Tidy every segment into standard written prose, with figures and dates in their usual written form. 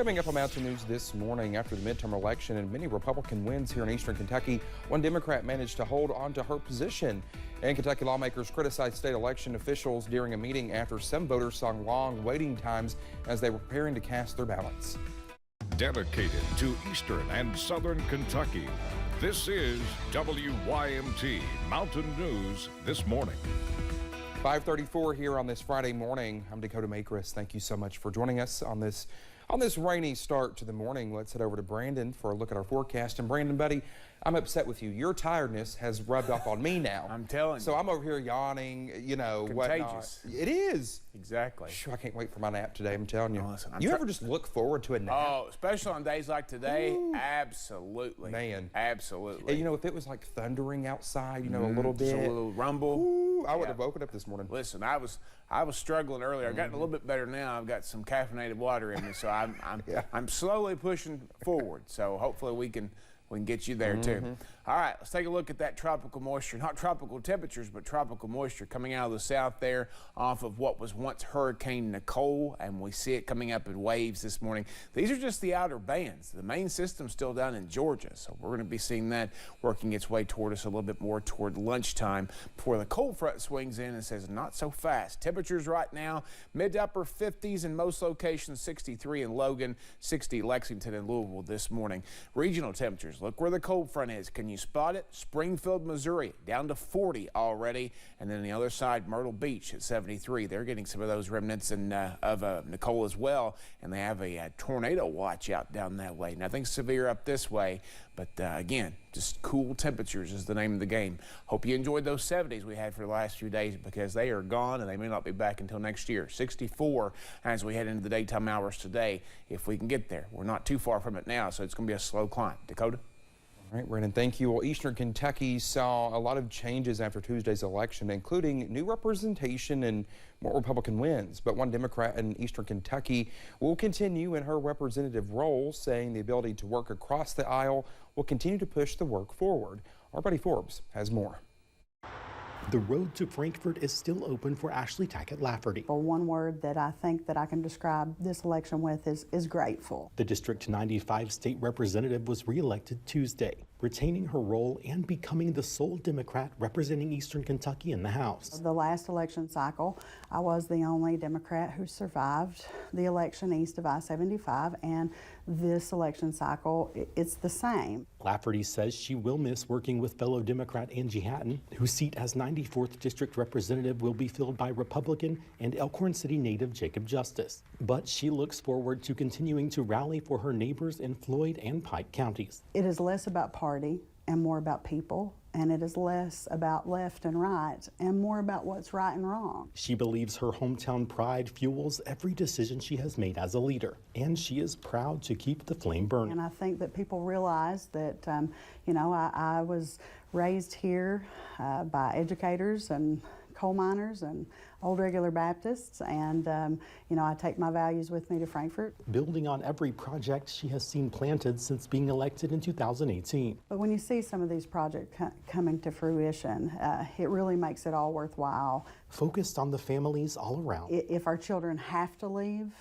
Coming up on Mountain News this morning, after the midterm election and many Republican wins here in eastern Kentucky, one Democrat managed to hold on to her position. And Kentucky lawmakers criticized state election officials during a meeting after some voters saw long waiting times as they were preparing to cast their ballots. Dedicated to eastern and southern Kentucky, this is WYMT Mountain News this morning. 5:34 here on this Friday morning. I'm Dakota Makris. Thank you so much for joining us on this rainy start to the morning. Let's head over to Brandon for a look at our forecast. And Brandon, buddy, I'm upset with you. Your tiredness has rubbed off on me now. I'm telling you. So I'm over here yawning, you know, Contagious. whatnot. It is. Exactly. I can't wait for my nap today, I'm telling you. Oh, listen, you ever just look forward to a nap? Oh, especially on days like today? Ooh. Absolutely. Man. Absolutely. And, you know, if it was like thundering outside, you know, a little bit. Just a little rumble. Ooh, I would have woken up this morning. Listen, I was struggling earlier. I've gotten a little bit better now. I've got some caffeinated water in me, so I'm slowly pushing forward. So hopefully we can get you there too. All right, let's take a look at that tropical moisture. Not tropical temperatures, but tropical moisture coming out of the south there off of what was once Hurricane Nicole, and we see it coming up in waves this morning. These are just the outer bands. The main system's still down in Georgia, so we're going to be seeing that working its way toward us a little bit more toward lunchtime before the cold front swings in and says not so fast. Temperatures right now, mid to upper 50s in most locations, 63 in Logan, 60 Lexington and Louisville this morning. Regional temperatures, look where the cold front is. Can you spot it? Springfield, Missouri, down to 40 already. And then the other side, Myrtle Beach at 73. They're getting some of those remnants of Nicole as well. And they have a tornado watch out down that way. Nothing severe up this way. But again, just cool temperatures is the name of the game. Hope you enjoyed those 70s we had for the last few days because they are gone and they may not be back until next year. 64 as we head into the daytime hours today if we can get there. We're not too far from it now, so it's going to be a slow climb. Dakota? All right, Brandon, thank you. Well, eastern Kentucky saw a lot of changes after Tuesday's election, including new representation and more Republican wins. But one Democrat in eastern Kentucky will continue in her representative role, saying the ability to work across the aisle will continue to push the work forward. Our buddy Forbes has more. The road to Frankfort is still open for Ashley Tackett Lafferty. Well, one word that I think that I can describe this election with is grateful. The District 95 state representative was reelected Tuesday, retaining her role and becoming the sole Democrat representing eastern Kentucky in the House. The last election cycle, I was the only Democrat who survived the election east of I-75, and this election cycle, it's the same. Lafferty says she will miss working with fellow Democrat Angie Hatton, whose seat as 94th District Representative will be filled by Republican and Elkhorn City native Jacob Justice. But she looks forward to continuing to rally for her neighbors in Floyd and Pike counties. It is less about party and more about people, and it is less about left and right and more about what's right and wrong. She believes her hometown pride fuels every decision she has made as a leader, and she is proud to keep the flame burning. And I think that people realize that, you know, I was raised here by educators and coal miners and old regular Baptists, and you know, I take my values with me to Frankfort. Building on every project she has seen planted since being elected in 2018. But when you see some of these projects coming to fruition, it really makes it all worthwhile. Focused on the families all around. If our children have to leave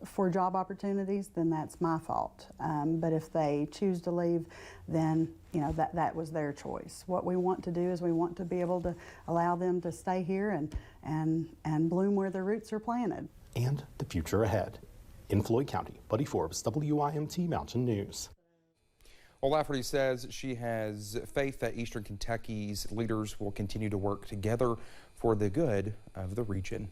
for job opportunities, then that's my fault. But if they choose to leave, then you know that was their choice. What we want to do is we want to be able to allow them to stay here and bloom where their roots are planted. And the future ahead. In Floyd County, Buddy Forbes, WYMT Mountain News. Well, Lafferty says she has faith that eastern Kentucky's leaders will continue to work together for the good of the region.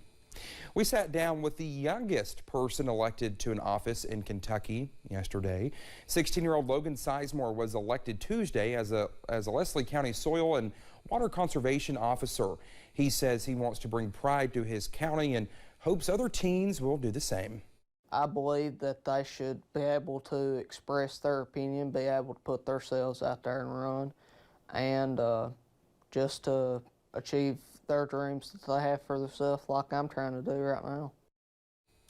We sat down with the youngest person elected to an office in Kentucky yesterday. 16-year-old Logan Sizemore was elected Tuesday as a Leslie County Soil and Water Conservation Officer. He says he wants to bring pride to his county and hopes other teens will do the same. I believe that they should be able to express their opinion, be able to put themselves out there and run, and just to achieve their dreams that they have for themselves like I'm trying to do right now.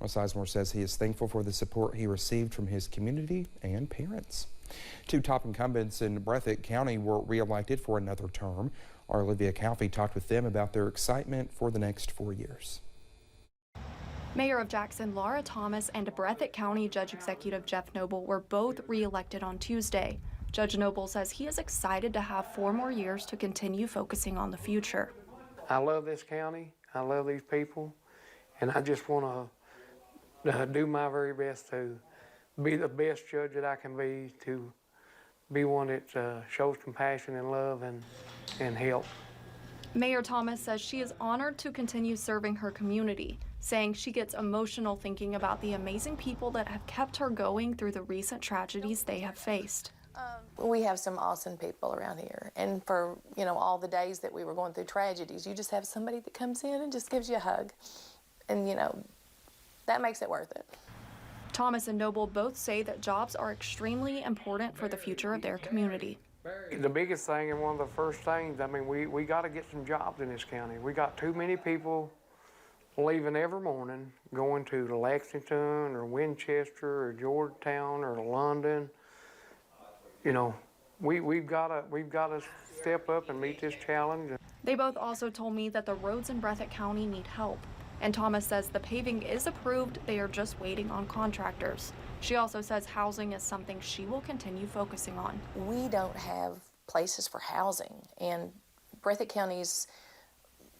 Well, Sizemore says he is thankful for the support he received from his community and parents. Two top incumbents in Breathitt County were reelected for another term. Our Olivia Calfee talked with them about their excitement for the next 4 years. Mayor of Jackson Laura Thomas and Breathitt County Judge Executive Jeff Noble were both re-elected on Tuesday. Judge Noble says he is excited to have 4 more years to continue focusing on the future. I love this county, I love these people, and I just want to do my very best to be the best judge that I can be, to be one that shows compassion and love and help. Mayor Thomas says she is honored to continue serving her community, saying she gets emotional thinking about the amazing people that have kept her going through the recent tragedies they have faced. We have some awesome people around here, and for all the days that we were going through tragedies, you just have somebody that comes in and just gives you a hug, and that makes it worth it. Thomas and Noble both say that jobs are extremely important for the future of their community. The biggest thing and one of the first things, I mean, we got to get some jobs in this county. We got too many people leaving every morning, going to Lexington or Winchester or Georgetown or London. We've got to step up and meet this challenge. They both also told me that the roads in Breathitt County need help. And Thomas says the paving is approved, they are just waiting on contractors. She also says housing is something she will continue focusing on. We don't have places for housing, and Breathitt County's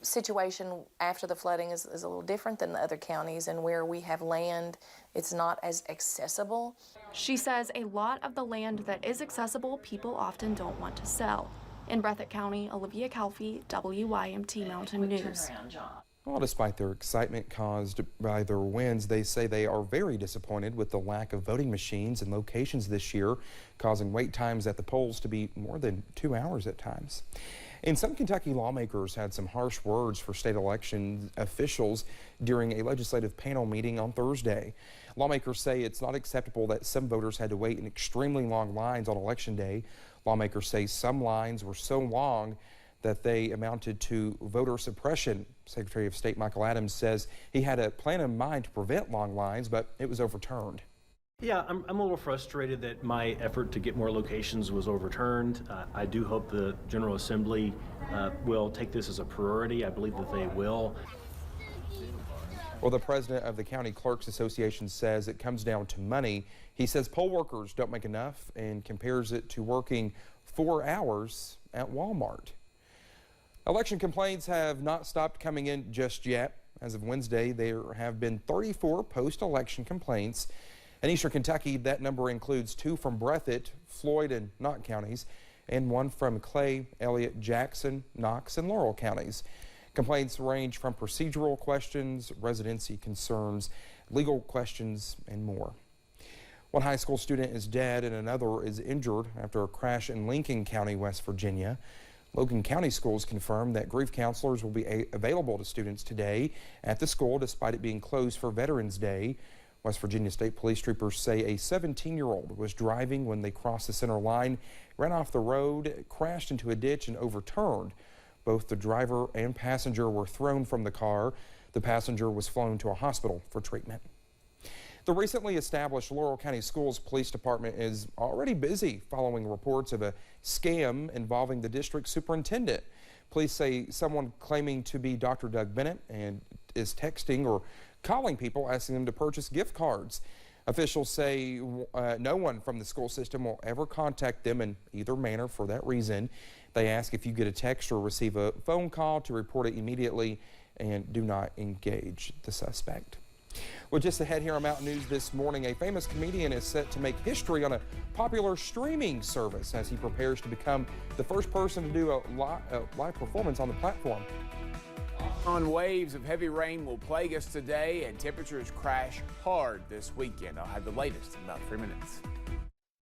situation after the flooding is a little different than the other counties, and where we have land, it's not as accessible. She says a lot of the land that is accessible, people often don't want to sell. In Breathitt County, Olivia Calfee, WYMT Mountain News. Well, despite their excitement caused by their wins, they say they are very disappointed with the lack of voting machines and locations this year, causing wait times at the polls to be more than 2 hours at times. And some Kentucky lawmakers had some harsh words for state election officials during a legislative panel meeting on Thursday. Lawmakers say it's not acceptable that some voters had to wait in extremely long lines on Election Day. Lawmakers say some lines were so long that they amounted to voter suppression. Secretary of State Michael Adams says he had a plan in mind to prevent long lines, but it was overturned. Yeah, I'm a little frustrated that my effort to get more locations was overturned. I do hope the General Assembly will take this as a priority. I believe that they will. Well, the president of the County Clerks Association says it comes down to money. He says poll workers don't make enough and compares it to working 4 hours at Walmart. Election complaints have not stopped coming in just yet. As of Wednesday, there have been 34 post-election complaints. In eastern Kentucky, that number includes 2 from Breathitt, Floyd, and Knott counties, and 1 from Clay, Elliott, Jackson, Knox, and Laurel counties. Complaints range from procedural questions, residency concerns, legal questions, and more. One high school student is dead and another is injured after a crash in Lincoln County, West Virginia. Logan County Schools confirmed that grief counselors will be available to students today at the school despite it being closed for Veterans Day. West Virginia State Police troopers say a 17-year-old was driving when they crossed the center line, ran off the road, crashed into a ditch, and overturned. Both the driver and passenger were thrown from the car. The passenger was flown to a hospital for treatment. The recently established Laurel County Schools Police Department is already busy following reports of a scam involving the district superintendent. Police say someone claiming to be Dr. Doug Bennett and is texting or calling people asking them to purchase gift cards. Officials say no one from the school system will ever contact them in either manner for that reason. They ask if you get a text or receive a phone call to report it immediately and do not engage the suspect. Well, just ahead here on Mountain News this morning, a famous comedian is set to make history on a popular streaming service as he prepares to become the first person to do a live performance on the platform. Waves of heavy rain will plague us today, and temperatures crash hard this weekend. I'll have the latest in about 3 minutes.